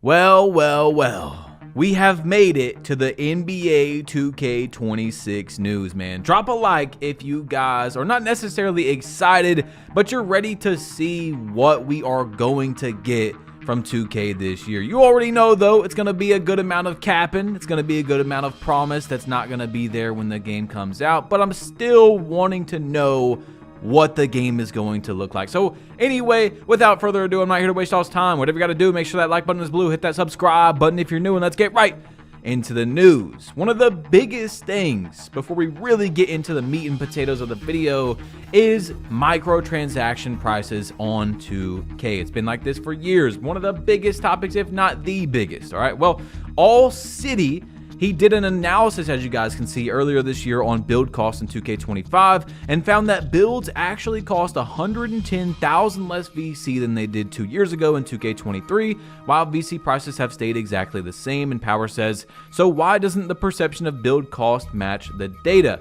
Well, well, well. We have made it to the NBA 2K26 news, man. Drop a like if you guys are not necessarily excited, but you're ready to see what we are going to get from 2K this year. You already know, though, it's going to be a good amount of capping. It's going to be a good amount of promise that's not going to be there when the game comes out, but I'm still wanting to know what the game is going to look like. So anyway, without further ado, I'm not here to waste y'all's time. Whatever you got to do, make sure that like button is blue, hit that subscribe button if you're new, and let's get right into the news. One of the biggest things before we really get into the meat and potatoes of the video is microtransaction prices on 2K. It's been like this for years. One of the biggest topics, if not the biggest. All right, well, All City, he did an analysis, as you guys can see, earlier this year on build costs in 2K25 and found that builds actually cost 110,000 less VC than they did 2 years ago in 2K23, while VC prices have stayed exactly the same. And Power says, so why doesn't the perception of build cost match the data?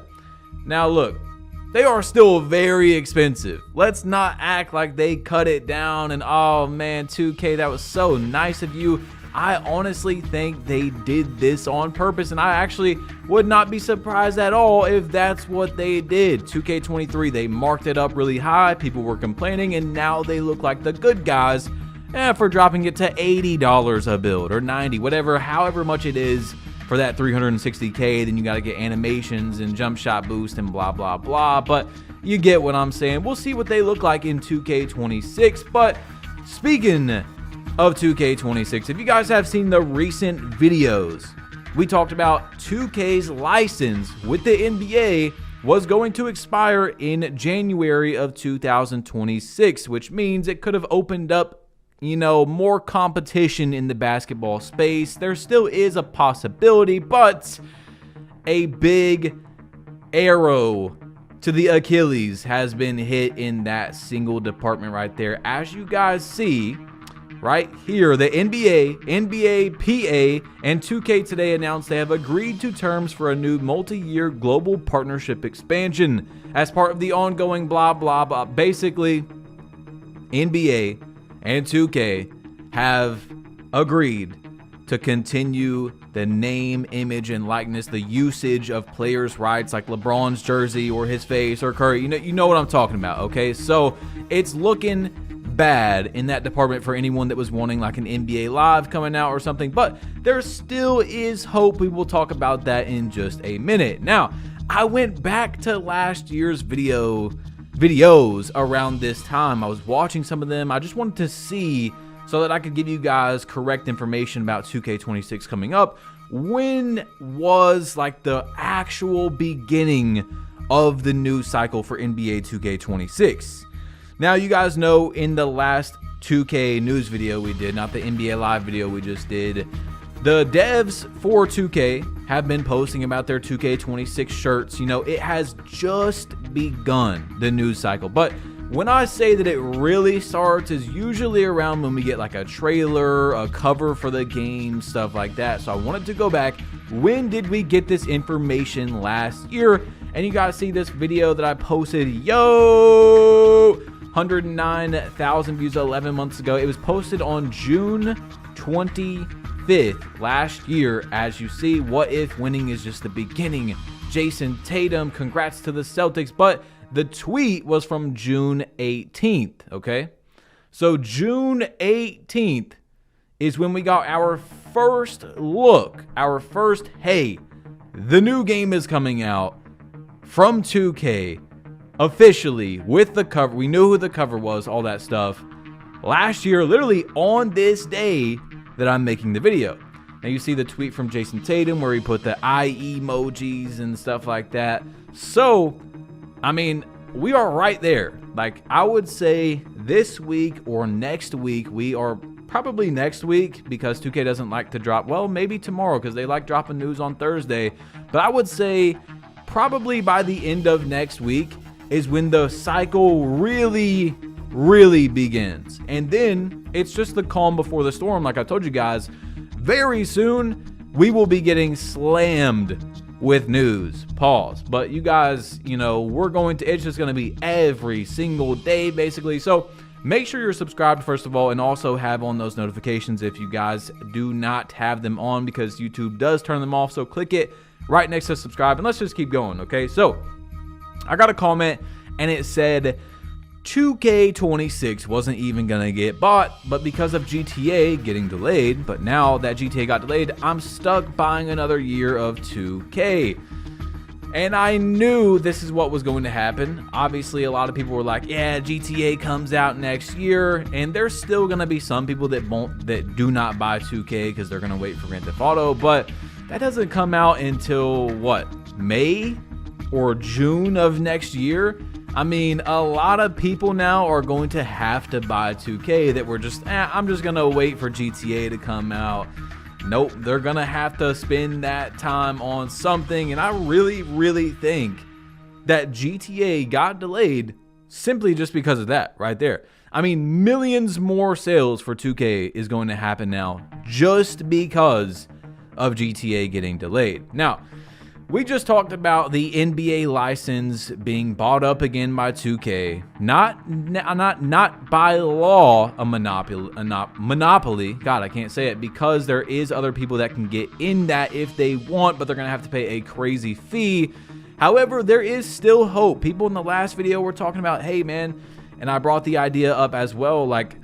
Now look, they are still very expensive. Let's not act like they cut it down and, oh man, 2K, that was so nice of you. I honestly think they did this on purpose, and I actually would not be surprised at all if that's what they did. 2K23, they marked it up really high, people were complaining, and now they look like the good guys for dropping it to $80 a build, or $90, whatever, however much it is for that 360K. Then you got to get animations and jump shot boost and blah, blah, blah, but you get what I'm saying. We'll see what they look like in 2K26, but speaking of 2K26, if you guys have seen the recent videos, we talked about 2K's license with the NBA was going to expire in January of 2026, which means it could have opened up, you know, more competition in the basketball space. There still is a possibility, but a big arrow to the Achilles has been hit in that single department right there. As you guys see right here, the NBA, PA, and 2K today announced they have agreed to terms for a new multi-year global partnership expansion as part of the ongoing blah, blah, blah. Basically, NBA and 2K have agreed to continue the name, image, and likeness, the usage of players' rights like LeBron's jersey or his face or Curry. You know what I'm talking about, okay? So it's looking bad in that department for anyone that was wanting like an NBA Live coming out or something, but there still is hope. We will talk about that in just a minute. Now, I went back to last year's videos around this time. I was watching some of them. I just wanted to see so that I could give you guys correct information about 2K26 coming up. When was like the actual beginning of the news cycle for NBA 2K26? Now, you guys know in the last 2K news video we did, not the NBA Live video we just did, the devs for 2K have been posting about their 2K26 shirts. You know, it has just begun, the news cycle. But when I say that it really starts is usually around when we get like a trailer, a cover for the game, stuff like that. So I wanted to go back. When did we get this information last year? And you guys see this video that I posted, 109,000 views 11 months ago. It was posted on June 25th last year. As you see, what if winning is just the beginning? Jason Tatum, congrats to the Celtics. But the tweet was from June 18th, okay? So June 18th is when we got our first look, hey, the new game is coming out from 2K. Officially with the cover. We knew who the cover was, all that stuff last year, literally on this day that I'm making the video. Now you see the tweet from Jason Tatum where he put the eye emojis and stuff like that. So I mean, we are right there. Like, I would say this week or next week, we are probably next week, because 2K doesn't like to drop, well, maybe tomorrow because they like dropping news on Thursday, but I would say probably by the end of next week is when the cycle really begins. And then it's just the calm before the storm. Like I told you guys, very soon we will be getting slammed with news. Pause. But you guys, you know, it's just going to be every single day basically. So make sure you're subscribed first of all, and also have on those notifications if you guys do not have them on, because YouTube does turn them off. So click it right next to subscribe, and let's just keep going. Okay, so I got a comment and it said 2K26 wasn't even gonna get bought, but because of GTA getting delayed, but now that GTA got delayed, I'm stuck buying another year of 2K. And I knew this is what was going to happen. Obviously, a lot of people were like, yeah, GTA comes out next year, and there's still gonna be some people that do not buy 2K because they're gonna wait for Grand Theft Auto, but that doesn't come out until what, May or June of next year? I mean, a lot of people now are going to have to buy 2K that were just, I'm just gonna wait for GTA to come out. Nope, they're gonna have to spend that time on something, and I really think that GTA got delayed simply just because of that right there. I mean, millions more sales for 2K is going to happen now just because of GTA getting delayed. Now, we just talked about the NBA license being bought up again by 2K. Not by law a monopoly. God, I can't say it, because there is other people that can get in that if they want, but they're going to have to pay a crazy fee. However, there is still hope. People in the last video were talking about, hey man, and I brought the idea up as well, like,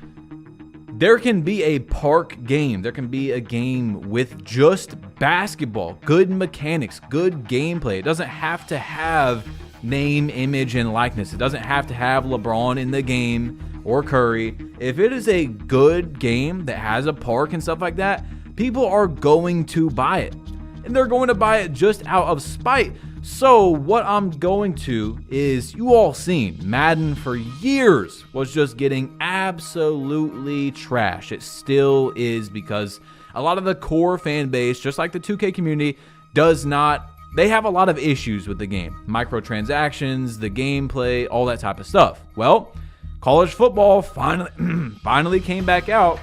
there can be a park game. There can be a game with just basketball, good mechanics, good gameplay. It doesn't have to have name, image, and likeness. It doesn't have to have LeBron in the game or Curry. If it is a good game that has a park and stuff like that, people are going to buy it. And they're going to buy it just out of spite. So what I'm going to is, you all seen Madden for years was just getting absolutely trash. It still is, because a lot of the core fan base, just like the 2K community, they have a lot of issues with the game. Microtransactions, the gameplay, all that type of stuff. Well, college football finally came back out,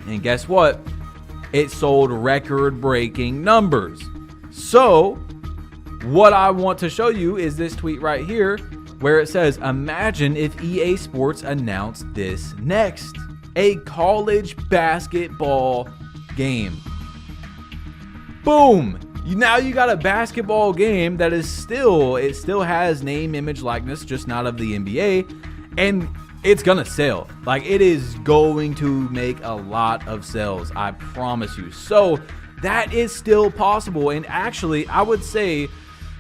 and guess what? It sold record-breaking numbers. So what I want to show you is this tweet right here, where it says, imagine if EA Sports announced this next. A college basketball game. Boom! Now you got a basketball game that is still has name, image, likeness, just not of the NBA, and it's gonna sell. Like, it is going to make a lot of sales, I promise you. So that is still possible, and actually I would say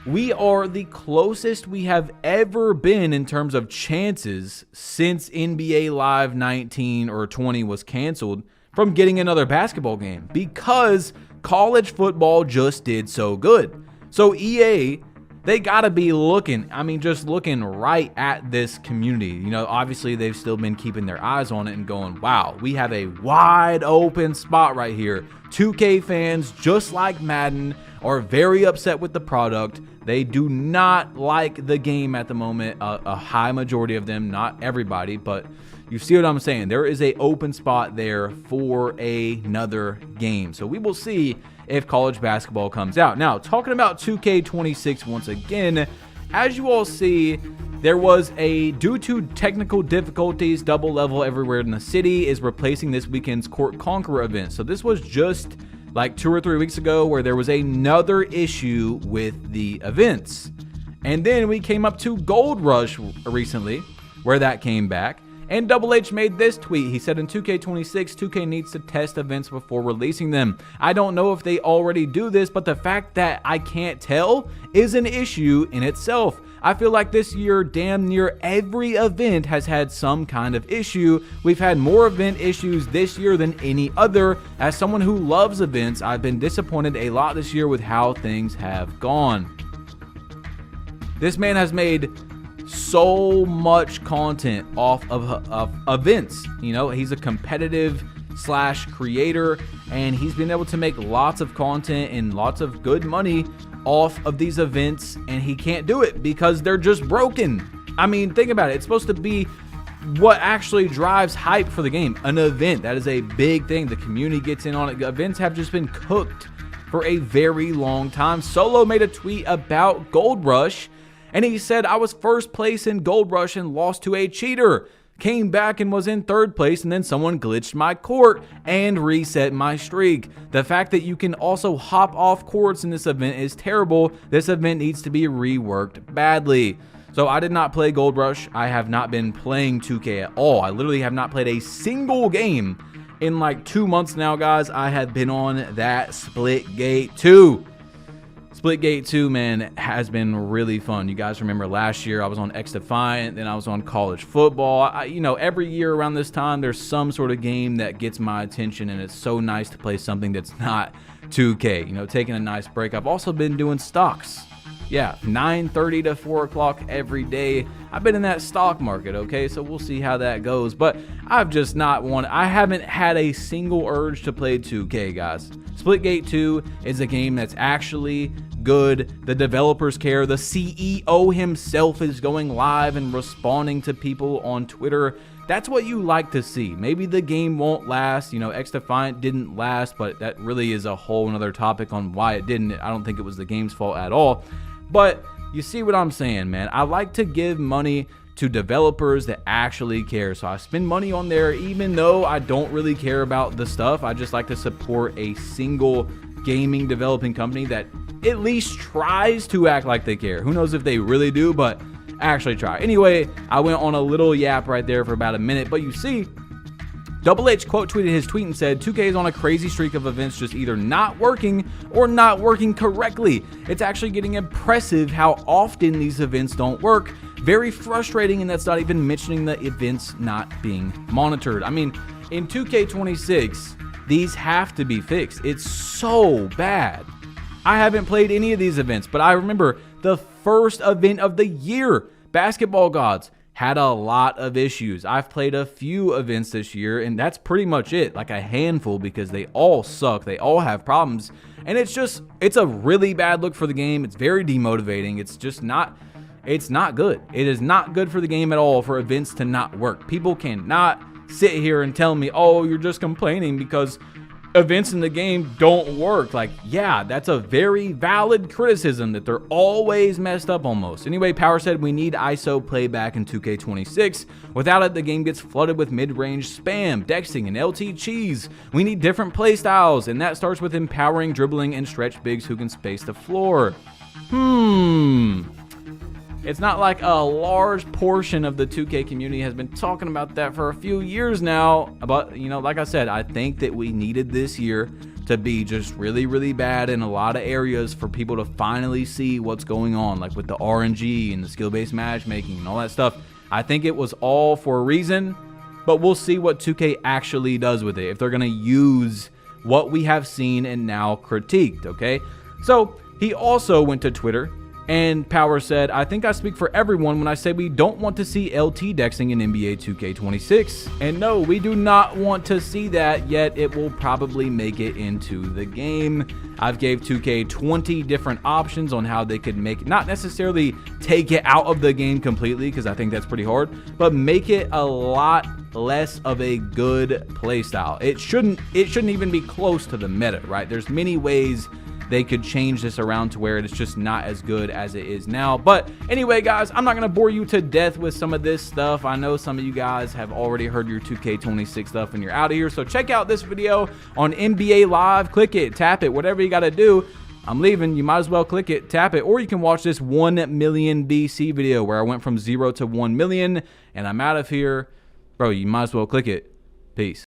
we are the closest we have ever been in terms of chances since NBA Live 19 or 20 was canceled from getting another basketball game, because college football just did so good. So EA, they gotta be looking, just looking right at this community. You know, obviously they've still been keeping their eyes on it and going, wow, we have a wide open spot right here. 2K fans, just like Madden, are very upset with the product. They do not like the game at the moment. A high majority of them, not everybody, but you see what I'm saying. There is an open spot there for another game. So we will see if college basketball comes out. Now, talking about 2K26 once again, as you all see, there was due to technical difficulties, double level everywhere in the city is replacing this weekend's Court Conqueror event. So this was just like 2 or 3 weeks ago, where there was another issue with the events. And then we came up to Gold Rush recently, where that came back. And Double H made this tweet. He said, in 2K26, 2K needs to test events before releasing them. I don't know if they already do this, but the fact that I can't tell is an issue in itself. I feel like this year, damn near every event has had some kind of issue. We've had more event issues this year than any other. As someone who loves events, I've been disappointed a lot this year with how things have gone. This man has made so much content off of events. You know, he's a competitive / creator, and he's been able to make lots of content and lots of good money off of these events, and he can't do it because they're just broken. I mean, think about it. It's supposed to be what actually drives hype for the game. An event, that is a big thing. The community gets in on it. Events have just been cooked for a very long time. Solo made a tweet about Gold Rush, and he said, I was first place in Gold Rush and lost to a cheater. came back and was in 3rd place, and then someone glitched my court and reset my streak. The fact that you can also hop off courts in this event is terrible. This event needs to be reworked badly. So I did not play Gold Rush. I have not been playing 2K at all. I literally have not played a single game in like 2 months now, guys. I have been on that Splitgate 2. Splitgate 2, man, has been really fun. You guys remember last year I was on XDefiant, then I was on college football. You know, every year around this time, there's some sort of game that gets my attention, and it's so nice to play something that's not 2K. You know, taking a nice break. I've also been doing stocks. Yeah, 9:30 to 4 o'clock every day. I've been in that stock market, okay? So we'll see how that goes. But I've just not I haven't had a single urge to play 2K, guys. Splitgate 2 is a game that's actually good. The developers care. The CEO himself is going live and responding to people on Twitter. That's what you like to see. Maybe the game won't last. You know, XDefiant didn't last, but that really is a whole nother topic on why it didn't. I don't think it was the game's fault at all. But you see what I'm saying, man. I like to give money to developers that actually care. So I spend money on there even though I don't really care about the stuff. I just like to support a single gaming developing company that at least tries to act like they care. Who knows if they really do, but actually try. Anyway, I went on a little yap right there for about a minute, but you see, Double H quote tweeted his tweet and said, 2K is on a crazy streak of events just either not working or not working correctly. It's actually getting impressive how often these events don't work. Very frustrating, and that's not even mentioning the events not being monitored. I mean, in 2K26, these have to be fixed. It's so bad. I haven't played any of these events, but I remember the first event of the year, Basketball Gods, had a lot of issues. I've played a few events this year, and that's pretty much it. Like a handful, because they all suck. They all have problems. And it's a really bad look for the game. It's very demotivating. It's not good. It is not good for the game at all for events to not work. People cannot sit here and tell me, oh, you're just complaining because events in the game don't work. Like, yeah, that's a very valid criticism that they're always messed up almost. Anyway, Power said we need ISO playback in 2K26. Without it, the game gets flooded with mid-range spam, dexing, and LT cheese. We need different play styles, and that starts with empowering, dribbling, and stretch bigs who can space the floor. It's not like a large portion of the 2K community has been talking about that for a few years now. But, you know, like I said, I think that we needed this year to be just really, really bad in a lot of areas for people to finally see what's going on, like with the RNG and the skill-based matchmaking and all that stuff. I think it was all for a reason, but we'll see what 2K actually does with it, if they're going to use what we have seen and now critiqued, okay? So he also went to Twitter, and Power said, I think I speak for everyone when I say we don't want to see LT dexing in NBA 2K26. And no, we do not want to see that, yet it will probably make it into the game. I've gave 2K 20 different options on how they could make it, not necessarily take it out of the game completely, because I think that's pretty hard, but make it a lot less of a good playstyle. It shouldn't even be close to the meta, right? There's many ways they could change this around to where it's just not as good as it is now. But anyway, guys, I'm not going to bore you to death with some of this stuff. I know some of you guys have already heard your 2K26 stuff and you're out of here. So check out this video on NBA Live. Click it, tap it, whatever you got to do. I'm leaving. You might as well click it, tap it, or you can watch this 1 million BC video where I went from 0 to 1 million and I'm out of here. Bro, you might as well click it. Peace.